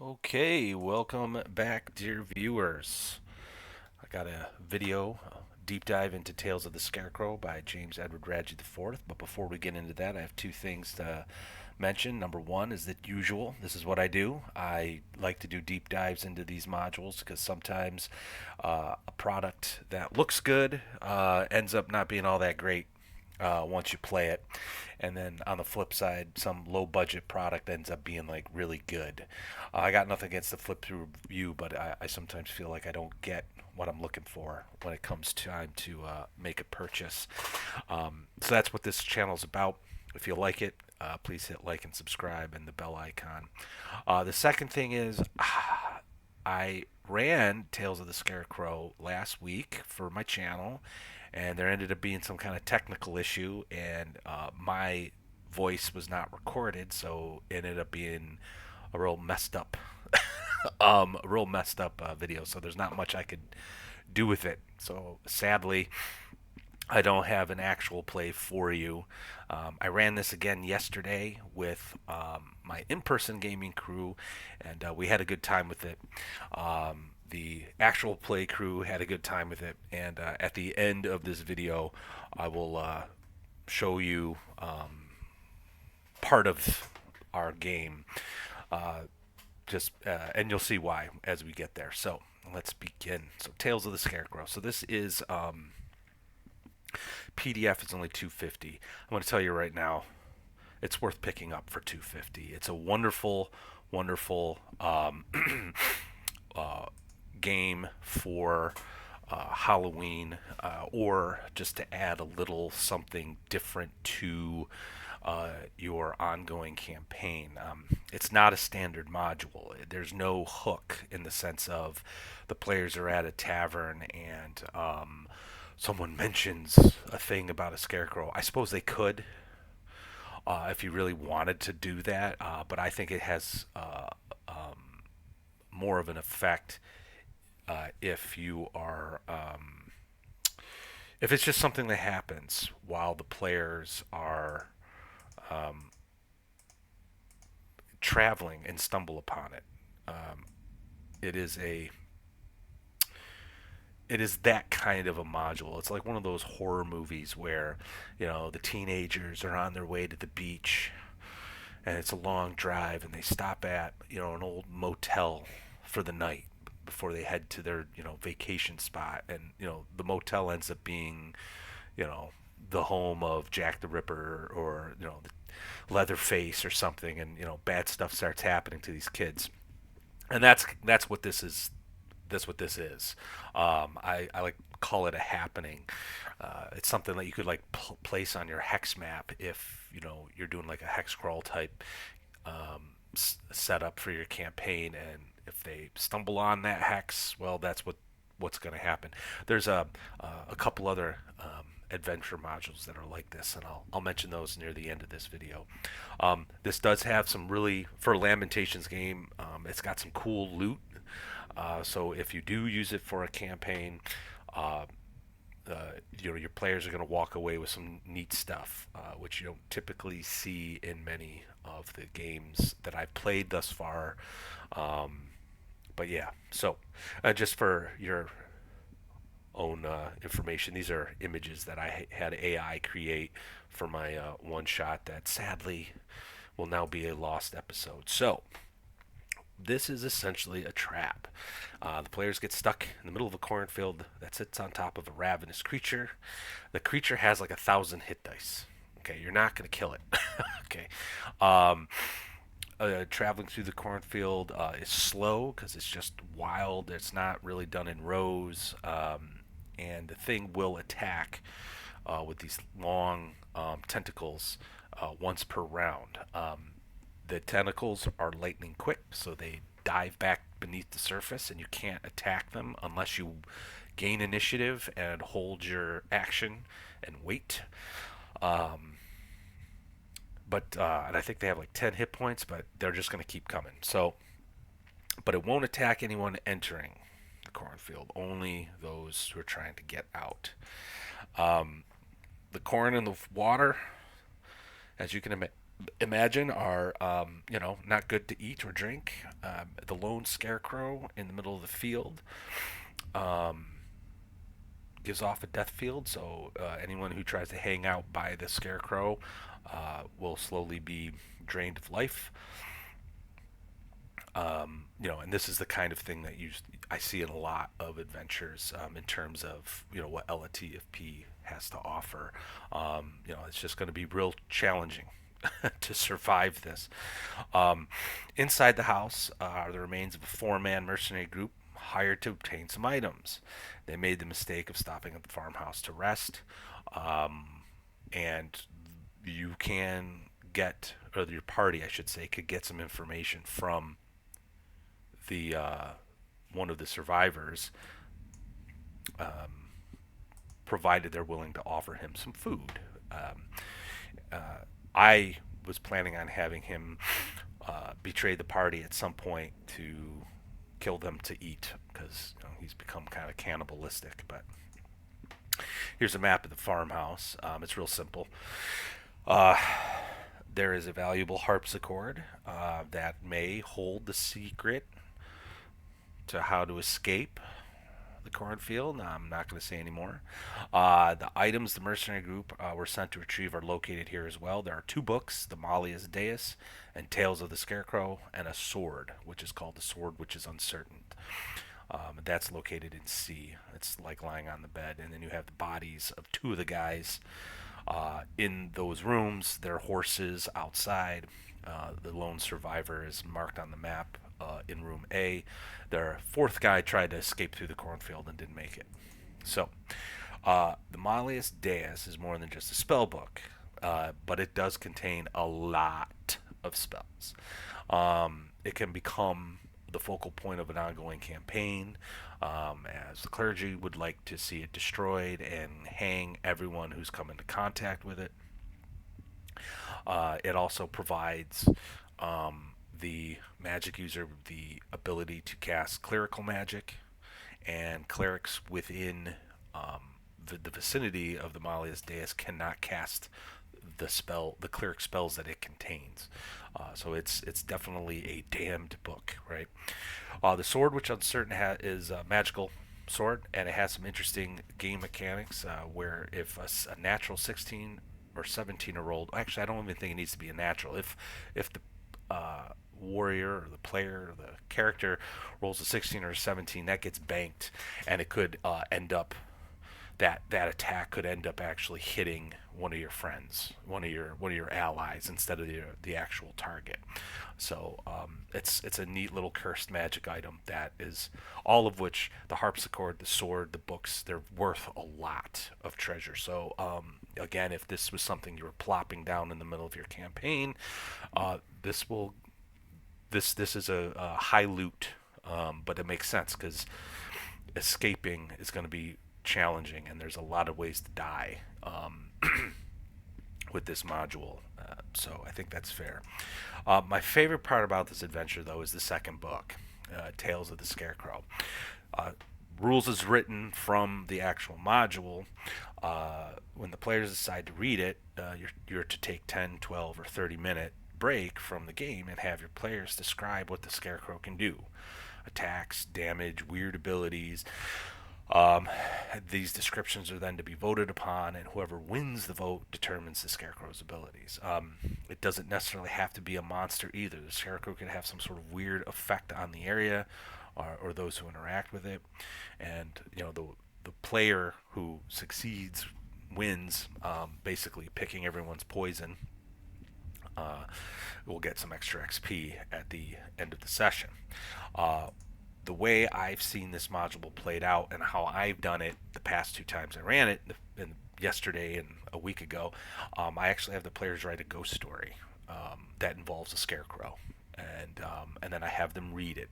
Okay, welcome back, dear viewers. I got a video, deep dive into Tales of the Scarecrow by James Edward Radji IV. But before we get into that, I have two things to mention. Number one is that usual, this is what I do. I like to do deep dives into these modules because sometimes a product that looks good ends up not being all that great once you play it. And then on the flip side, some low budget product ends up being like really good. I got nothing against the flip through view, but I sometimes feel like I don't get what I'm looking for when it comes time to make a purchase. So that's what this channel is about. If you like it, please hit like and subscribe and the bell icon. The second thing is I ran Tales of the Scarecrow last week for my channel, and there ended up being some kind of technical issue, and my voice was not recorded, so it ended up being a real messed up, video. So there's not much I could do with it. So sadly, I don't have an actual play for you. I ran this again yesterday with my in-person gaming crew, and we had a good time with it. The actual play crew had a good time with it, and at the end of this video, I will show you part of our game. Uh, and you'll see why as we get there. So let's begin. So Tales of the Scarecrow. So this is PDF is only 250. I'm going to tell you right now, it's worth picking up for 250. It's a wonderful, wonderful uh, game for Halloween, or just to add a little something different to your ongoing campaign. It's not a standard module. There's no hook in the sense of the players are at a tavern and someone mentions a thing about a scarecrow. I suppose they could, if you really wanted to do that, but I think it has more of an effect if you are if it's just something that happens while the players are traveling and stumble upon it. It is a it is that kind of a module. It's like one of those horror movies where, the teenagers are on their way to the beach and it's a long drive and they stop at, an old motel for the night before they head to their, vacation spot, and, the motel ends up being, you know, the home of Jack the Ripper, or, Leatherface or something, and, bad stuff starts happening to these kids. And that's what this is. That's what this is. I like call it a happening. It's something that you could like place on your hex map if you're doing like a hex crawl type setup for your campaign, and if they stumble on that hex, well, that's what's going to happen. There's a couple other adventure modules that are like this, and I'll mention those near the end of this video. This does have some really, for a Lamentations game, it's got some cool loot. So if you do use it for a campaign, uh, your players are going to walk away with some neat stuff, which you don't typically see in many of the games that I've played thus far. Um, but yeah, so just for your own information, these are images that I had AI create for my one shot that sadly will now be a lost episode. So this is essentially a trap. The players get stuck in the middle of a cornfield that sits on top of a ravenous creature. The creature has like 1,000 hit dice. Okay, you're not going to kill it. Okay. Um, Traveling through the cornfield is slow because it's just wild. It's not really done in rows. And the thing will attack with these long tentacles once per round. The tentacles are lightning quick, so they dive back beneath the surface, and you can't attack them unless you gain initiative and hold your action and wait. Um, and I think they have like 10 hit points, but they're just going to keep coming. So, but it won't attack anyone entering the cornfield, only those who are trying to get out. Um, the corn and the water, as you can imagine are not good to eat or drink. The lone scarecrow in the middle of the field um, gives off a death field, so anyone who tries to hang out by the scarecrow will slowly be drained of life. And this is the kind of thing that I see in a lot of adventures in terms of what LTFP has to offer. It's just going to be real challenging to survive this. Um, Inside the house are the remains of a four-man mercenary group hired to obtain some items. They made the mistake of stopping at the farmhouse to rest, um, and you can get, or your party, I should say, could get some information from the one of the survivors, provided they're willing to offer him some food. Um, I was planning on having him betray the party at some point to kill them to eat because he's become kind of cannibalistic. But here's a map of the farmhouse. It's real simple. Uh, there is a valuable harpsichord that may hold the secret to how to escape the cornfield. I'm not going to say anymore. The items the mercenary group were sent to retrieve are located here as well. There are two books, the Malleus Deus and Tales of the Scarecrow, and a sword, which is called the Sword Which is Uncertain. That's located in C. It's like lying on the bed. And then you have the bodies of two of the guys in those rooms. Their horses outside. The lone survivor is marked on the map in room A. Their fourth guy tried to escape through the cornfield and didn't make it. So, the Malleus Deus is more than just a spell book, but it does contain a lot of spells. It can become the focal point of an ongoing campaign, as the clergy would like to see it destroyed and hang everyone who's come into contact with it. It also provides the magic user the ability to cast clerical magic, and clerics within the vicinity of the Malleus Deus cannot cast the cleric spells that it contains. So it's definitely a damned book, right? The sword, which uncertain is a magical sword, and it has some interesting game mechanics where if a natural 16 or 17 are rolled, actually I don't even think it needs to be a natural. If the warrior or the player or the character rolls a 16 or a 17, that gets banked, and it could end up that attack could end up actually hitting one of your friends, one of your allies instead of the actual target. So it's a neat little cursed magic item that is all of which the harpsichord, the sword, the books, they're worth a lot of treasure. So again, if this was something you were plopping down in the middle of your campaign, this will this is a high loot, but it makes sense because escaping is going to be challenging, and there's a lot of ways to die with this module. So I think that's fair. My favorite part about this adventure, though, is the second book, Tales of the Scarecrow. Uh, Rules is written from the actual module. When the players decide to read it, you're to take 10, 12, or 30-minute break from the game and have your players describe what the Scarecrow can do: attacks, damage, weird abilities. Um, these descriptions are then to be voted upon, and whoever wins the vote determines the Scarecrow's abilities. It doesn't necessarily have to be a monster either. The Scarecrow can have some sort of weird effect on the area or those who interact with it, and the player who succeeds wins, basically picking everyone's poison. Uh, will get some extra XP at the end of the session. Uh, the way I've seen this module played out and how I've done it the past two times I ran it, yesterday and a week ago, I actually have the players write a ghost story that involves a scarecrow, and then I have them read it.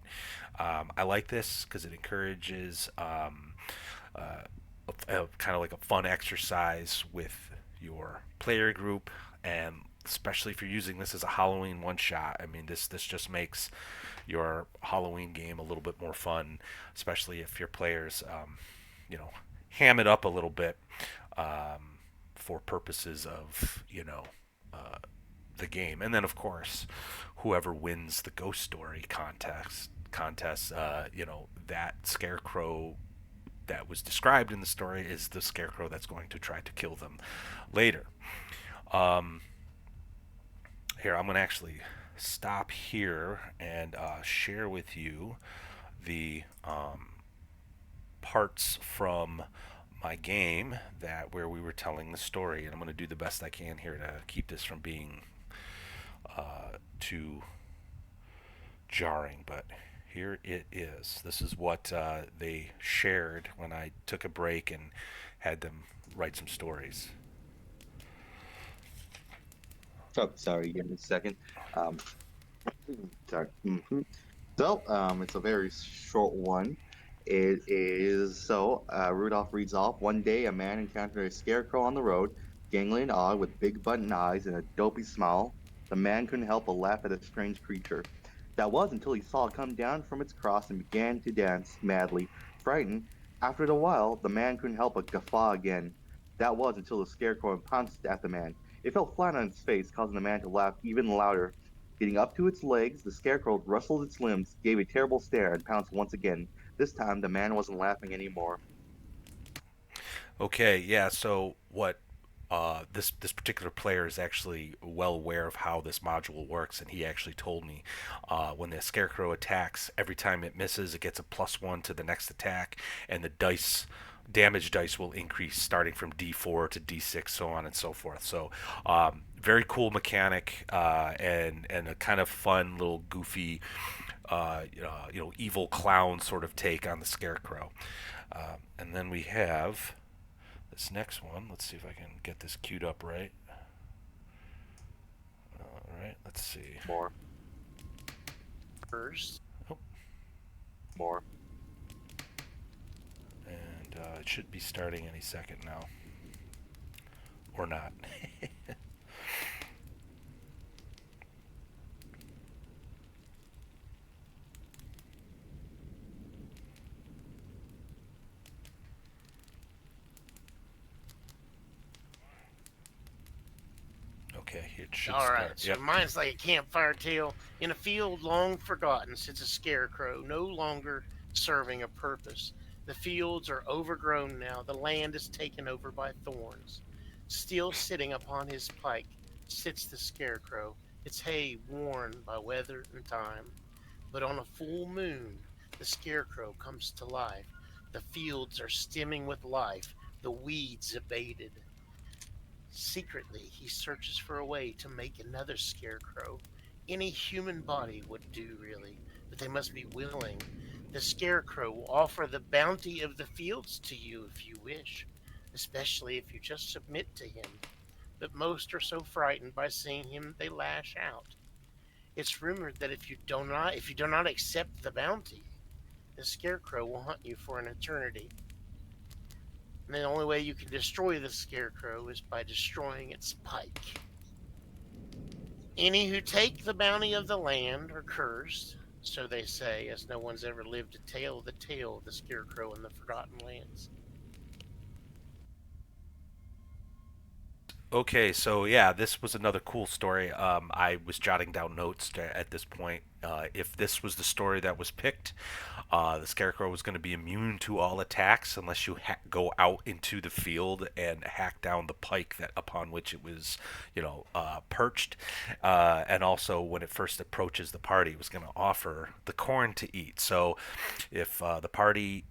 I like this because it encourages kind of like a fun exercise with your player group, and especially if you're using this as a Halloween one shot. I mean, this just makes your Halloween game a little bit more fun, especially if your players, you know, ham it up a little bit for purposes of the game. And then, of course, whoever wins the ghost story contest, that Scarecrow that was described in the story is the Scarecrow that's going to try to kill them later. Um, Here, I'm going to actually stop here and share with you the parts from my game that where we were telling the story, and I'm going to do the best I can here to keep this from being too jarring. But here it is. This is what they shared when I took a break and had them write some stories. Oh, sorry, give me a second. Um, sorry. It's a very short one. Rudolph reads off. One day, a man encountered a scarecrow on the road, gangly and odd, with big button eyes and a dopey smile. The man couldn't help but laugh at the strange creature. That was until he saw it come down from its cross and began to dance madly. Frightened, after a while, the man couldn't help but guffaw again. That was until the scarecrow pounced at the man. It fell flat on its face, causing the man to laugh even louder. Getting up to its legs, the scarecrow rustled its limbs, gave a terrible stare, and pounced once again. This time, the man wasn't laughing anymore. Okay, yeah. So what? This particular player is actually well aware of how this module works, and he actually told me when the scarecrow attacks, every time it misses, it gets a +1 to the next attack, and the damage dice will increase starting from D4 to D6, so on and so forth. So very cool mechanic, and a kind of fun little goofy, evil clown sort of take on the scarecrow. And then we have this next one. Let's see if I can get this queued up right. All right, let's see. More, First, Oh, more. and it should be starting any second now. Or not. Okay, it should all right. start. So Yep. mine's like a campfire tale. In a field long forgotten sits a scarecrow, no longer serving a purpose. The fields are overgrown now. The land is taken over by thorns. Still sitting upon his pike sits the scarecrow, its hay worn by weather and time. But on a full moon, the scarecrow comes to life. The fields are stemming with life, the weeds abated. Secretly, he searches for a way to make another scarecrow. Any human body would do, really, but they must be willing. The scarecrow will offer the bounty of the fields to you if you wish, especially if you just submit to him. But most are so frightened by seeing him they lash out. It's rumored that if you do not accept the bounty, the scarecrow will hunt you for an eternity. And the only way you can destroy the scarecrow is by destroying its pike. Any who take the bounty of the land are cursed, so they say, as no one's ever lived to tell the tale of the scarecrow in the Forgotten Lands. Okay, so yeah, this was another cool story. I was jotting down notes at this point. If this was the story that was picked, the Scarecrow was going to be immune to all attacks unless you go out into the field and hack down the pike that upon which it was, perched. And also, when it first approaches the party, it was going to offer the corn to eat. So, if the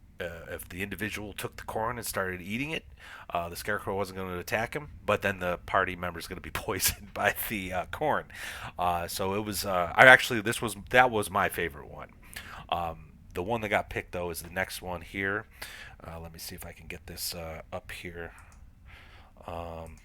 individual took the corn and started eating it, the scarecrow wasn't going to attack him, but then the party member is going to be poisoned by the corn. So it was. I actually that was my favorite one. The one that got picked though is the next one here. Let me see if I can get this up here. Um,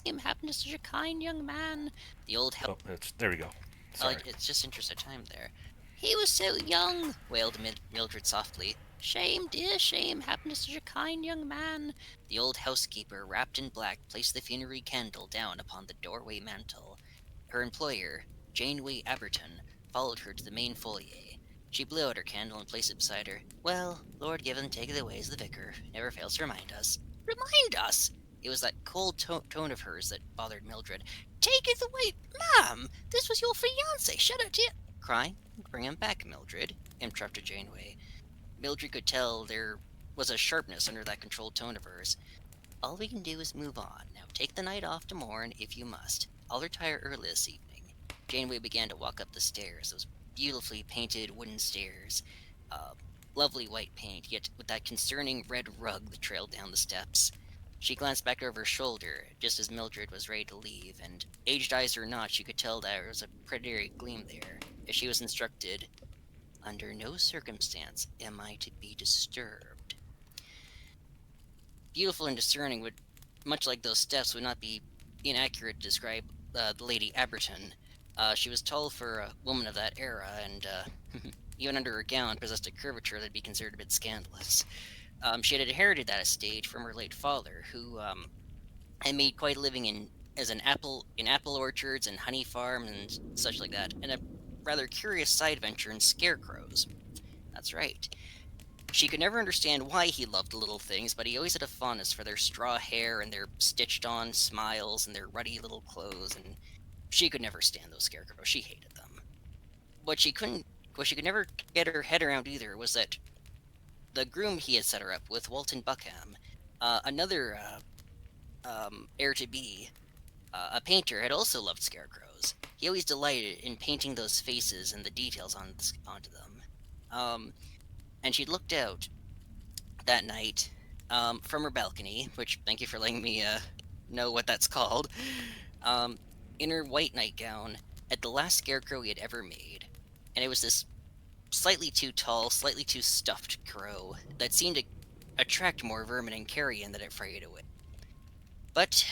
Him happened to such a kind young man. The old oh, there we go. Oh, Sorry. it's just interest of time there. He was so young, wailed Mildred softly. Shame, dear shame, happened to such a kind young man. The old housekeeper, wrapped in black, placed the funerary candle down upon the doorway mantel. Her employer, Janeway Aberton, followed her to the main foyer. She blew out her candle and placed it beside her. Well, Lord give and take it away as the vicar never fails to remind us. Remind us! It was that cold tone of hers that bothered Mildred. "Take it away, ma'am! This was your fiance! Shut up, dear!" "Crying? Bring him back, Mildred," interrupted Janeway. Mildred could tell there was a sharpness under that controlled tone of hers. "All we can do is move on. Now take the night off to mourn, if you must. I'll retire early this evening." Janeway began to walk up the stairs, those beautifully painted wooden stairs. Uh, Lovely white paint, yet with that concerning red rug that trailed down the steps. She glanced back over her shoulder just as Mildred was ready to leave, and, aged eyes or not, she could tell there was a predatory gleam there, as she was instructed, "Under no circumstance am I to be disturbed." Beautiful and discerning would, much like those steps, would not be inaccurate to describe the Lady Aberton. She was tall for a woman of that era, and even under her gown possessed a curvature that'd be considered a bit scandalous. She had inherited that estate from her late father, who had made quite a living in apple orchards and honey farms and such like that, and a rather curious side venture in scarecrows. That's right. She could never understand why he loved the little things, but he always had a fondness for their straw hair and their stitched-on smiles and their ruddy little clothes, and she could never stand those scarecrows. She hated them. What she couldn't, what she could never get her head around either was that the groom he had set her up with, Walton Buckham, another heir-to-be, a painter, had also loved scarecrows. He always delighted in painting those faces and the details onto them. And she looked out that night from her balcony, which, thank you for letting me know what that's called, in her white nightgown at the last scarecrow he had ever made. And it was this slightly too tall, slightly too stuffed crow that seemed to attract more vermin and carrion than it frightened away. But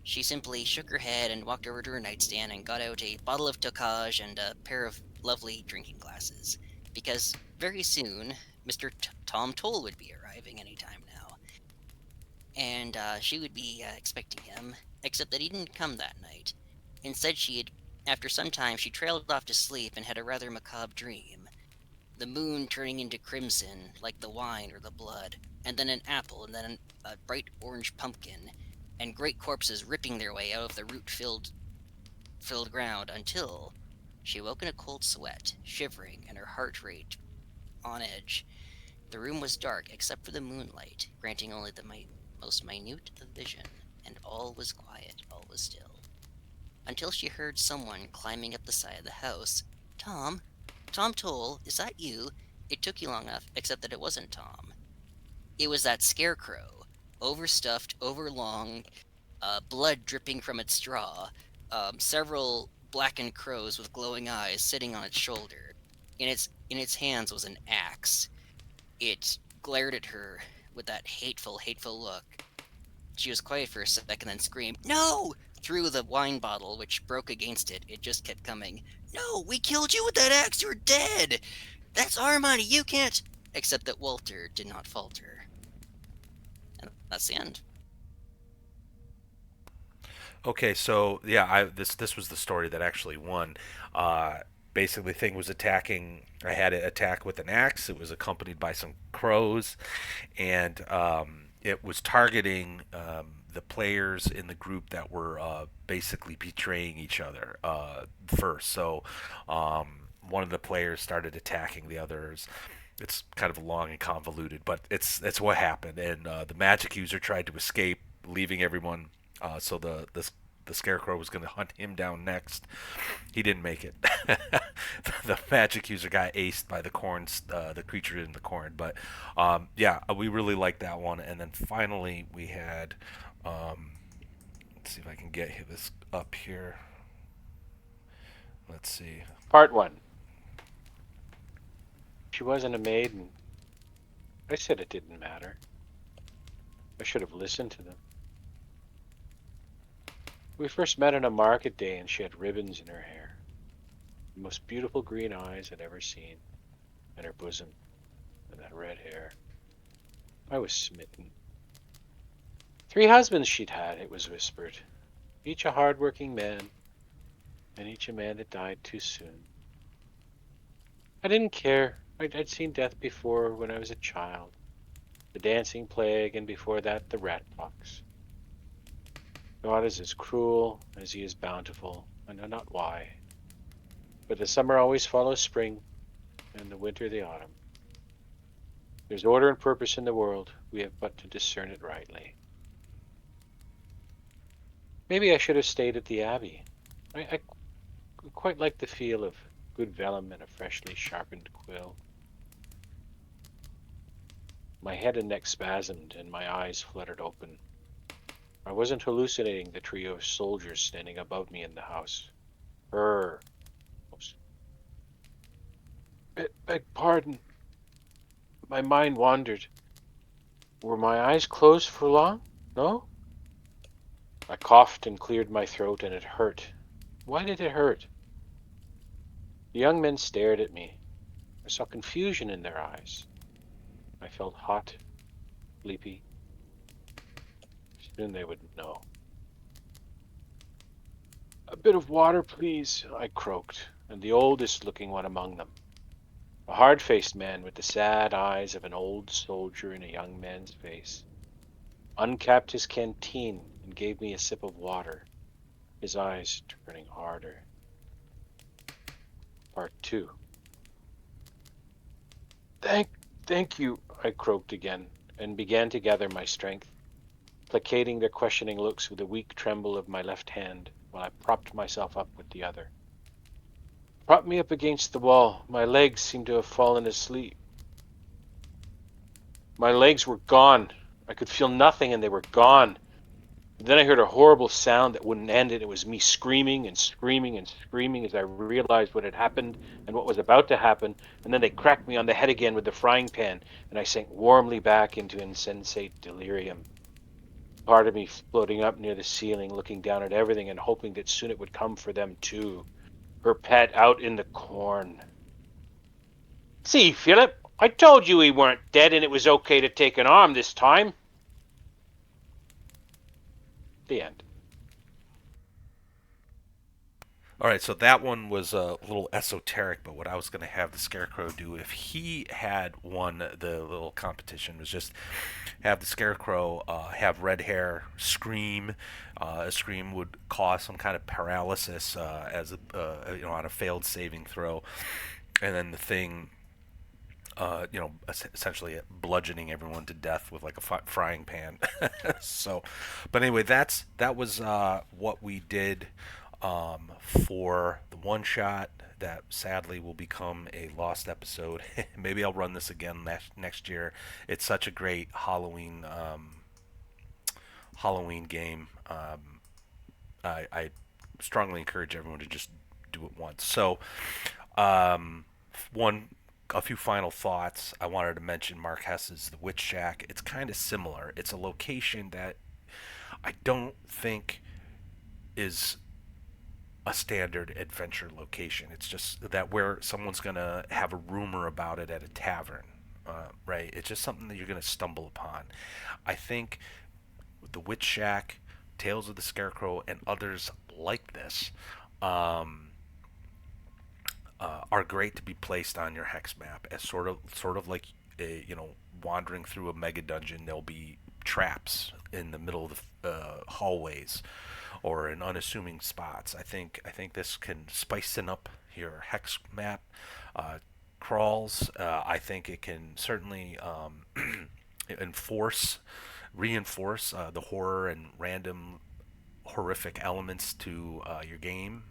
she simply shook her head and walked over to her nightstand and got out a bottle of tocage and a pair of lovely drinking glasses, because very soon Mr. Tom Toll would be arriving any time now, and she would be expecting him, except that he didn't come that night. Instead, after some time, she trailed off to sleep and had a rather macabre dream. The moon turning into crimson, like the wine or the blood, and then an apple, and then a bright orange pumpkin, and great corpses ripping their way out of the root-filled ground until she woke in a cold sweat, shivering, and her heart rate on edge. The room was dark except for the moonlight, granting only the most minute of vision, and all was quiet, all was still. Until she heard someone climbing up the side of the house. "Tom? Tom Toll, is that you? It took you long enough, except that it wasn't Tom. It was that scarecrow, overstuffed, overlong, blood dripping from its straw, several blackened crows with glowing eyes sitting on its shoulder. In its hands was an axe. It glared at her with that hateful, hateful look. She was quiet for a second, then screamed, "No!" through the wine bottle, which broke against it. It just kept coming. "No, we killed you with that axe. You're dead. That's our money. You can't." Except that Walter did not falter. And that's the end. Okay, so yeah, this was the story that actually won. Uh, Basically, thing was attacking. I had it attack with an axe. It was accompanied by some crows, and it was targeting the players in the group that were basically betraying each other first. So one of the players started attacking the others. It's kind of long and convoluted, but it's what happened. And the magic user tried to escape, leaving everyone. So the scarecrow was going to hunt him down next. He didn't make it. The magic user got aced by the creature in the corn. But yeah, we really liked that one. And then finally we had, let's see if I can get this up here. Let's see. Part 1. She wasn't a maiden. I said it didn't matter. I should have listened to them. We first met on a market day and she had ribbons in her hair, the most beautiful green eyes I'd ever seen, and her bosom, and that red hair. I was smitten. 3 husbands she'd had, it was whispered, each a hard-working man, and each a man that died too soon. I didn't care. I'd seen death before when I was a child. The dancing plague, and before that the rat pox. God is as cruel as he is bountiful. I know not why, but the summer always follows spring, and the winter the autumn. There's order and purpose in the world. We have but to discern it rightly. Maybe I should have stayed at the Abbey. I quite like the feel of good vellum and a freshly sharpened quill. My head and neck spasmed, and my eyes fluttered open. I wasn't hallucinating the trio of soldiers standing above me in the house. Her. Beg pardon. My mind wandered. Were my eyes closed for long? No? I coughed and cleared my throat, and it hurt. Why did it hurt? The young men stared at me. I saw confusion in their eyes. I felt hot, sleepy. Soon they would know. A bit of water, please, I croaked, and the oldest looking one among them, a hard-faced man with the sad eyes of an old soldier in a young man's face, uncapped his canteen and gave me a sip of water, his eyes turning harder. Part 2. Thank, thank you, I croaked again, and began to gather my strength, placating their questioning looks with a weak tremble of my left hand, while I propped myself up with the other. Propped me up against the wall. My legs seemed to have fallen asleep. My legs were gone. I could feel nothing, and they were gone. And then I heard a horrible sound that wouldn't end, and it was me screaming and screaming and screaming as I realized what had happened and what was about to happen, and then they cracked me on the head again with the frying pan, and I sank warmly back into insensate delirium. Part of me floating up near the ceiling, looking down at everything and hoping that soon it would come for them too. Her pet out in the corn. See, Philip, I told you he weren't dead and it was okay to take an arm this time. The end. All right, so that one was a little esoteric, but what I was going to have the Scarecrow do if he had won the little competition was just have the Scarecrow have red hair, scream. A scream would cause some kind of paralysis as a, on a failed saving throw, and then the thing essentially bludgeoning everyone to death with like a frying pan. So, but anyway, that was what we did for the one shot. That sadly will become a lost episode. Maybe I'll run this again next year. It's such a great Halloween game. I strongly encourage everyone to just do it once. So, one a few final thoughts. I wanted to mention Mark Hess's The Witch Shack. It's kind of similar. It's a location that I don't think is a standard adventure location. It's just that where someone's gonna have a rumor about it at a tavern, right? It's just something that you're gonna stumble upon. I think The Witch Shack, Tales of the Scarecrow, and others like this um, are great to be placed on your hex map as sort of like wandering through a mega dungeon. There'll be traps in the middle of the hallways or in unassuming spots. I think this can spice it up your hex map crawls. I think it can certainly enforce reinforce the horror and random horrific elements to your game.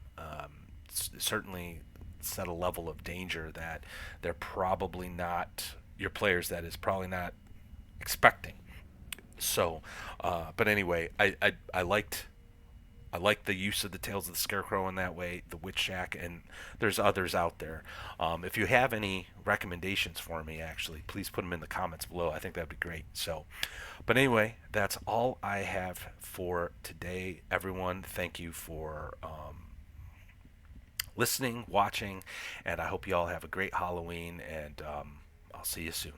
Certainly set a level of danger that they're probably not your players that is probably not expecting. So, but anyway, I liked the use of the Tales of the Scarecrow in that way, the Witch Shack, and there's others out there. If you have any recommendations for me, actually, please put them in the comments below. I think that'd be great. So, but anyway, that's all I have for today, everyone. Thank you for listening, watching, and I hope you all have a great Halloween, and I'll see you soon.